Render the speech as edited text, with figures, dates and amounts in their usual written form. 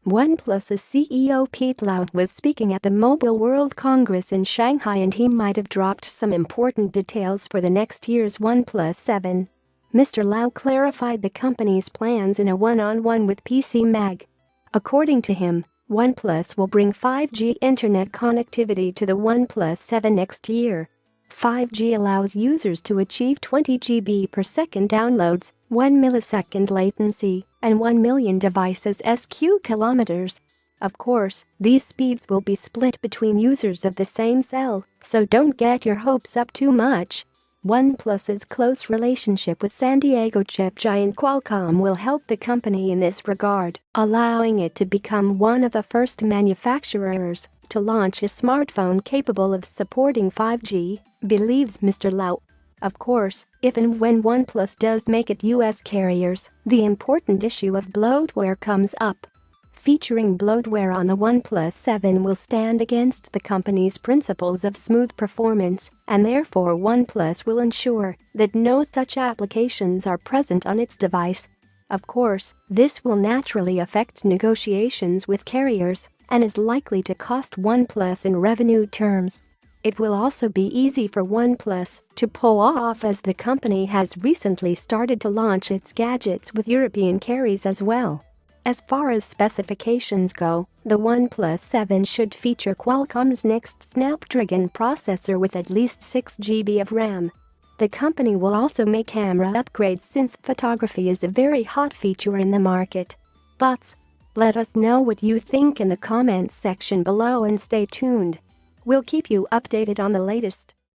OnePlus's CEO Pete Lau was speaking at the Mobile World Congress in Shanghai, and he might have dropped some important details for the next year's OnePlus 7. Mr. Lau clarified the company's plans in a one-on-one with PC Mag. According to him, OnePlus will bring 5G internet connectivity to the OnePlus 7 next year. 5G allows users to achieve 20 GB per second downloads, 1 millisecond latency, and 1 million devices SQ kilometers. Of course, these speeds will be split between users of the same cell, so don't get your hopes up too much. OnePlus's close relationship with San Diego chip giant Qualcomm will help the company in this regard, allowing it to become one of the first manufacturers to launch a smartphone capable of supporting 5G, believes Mr. Lau. Of course, if and when OnePlus does make it US carriers, the important issue of bloatware comes up. Featuring bloatware on the OnePlus 7 will stand against the company's principles of smooth performance, and therefore OnePlus will ensure that no such applications are present on its device. Of course, this will naturally affect negotiations with carriers and is likely to cost OnePlus in revenue terms. It will also be easy for OnePlus to pull off, as the company has recently started to launch its gadgets with European carriers as well. As far as specifications go, the OnePlus 7 should feature Qualcomm's next Snapdragon processor with at least 6 GB of RAM. The company will also make camera upgrades, since photography is a very hot feature in the market. But let us know what you think in the comments section below and stay tuned. We'll keep you updated on the latest.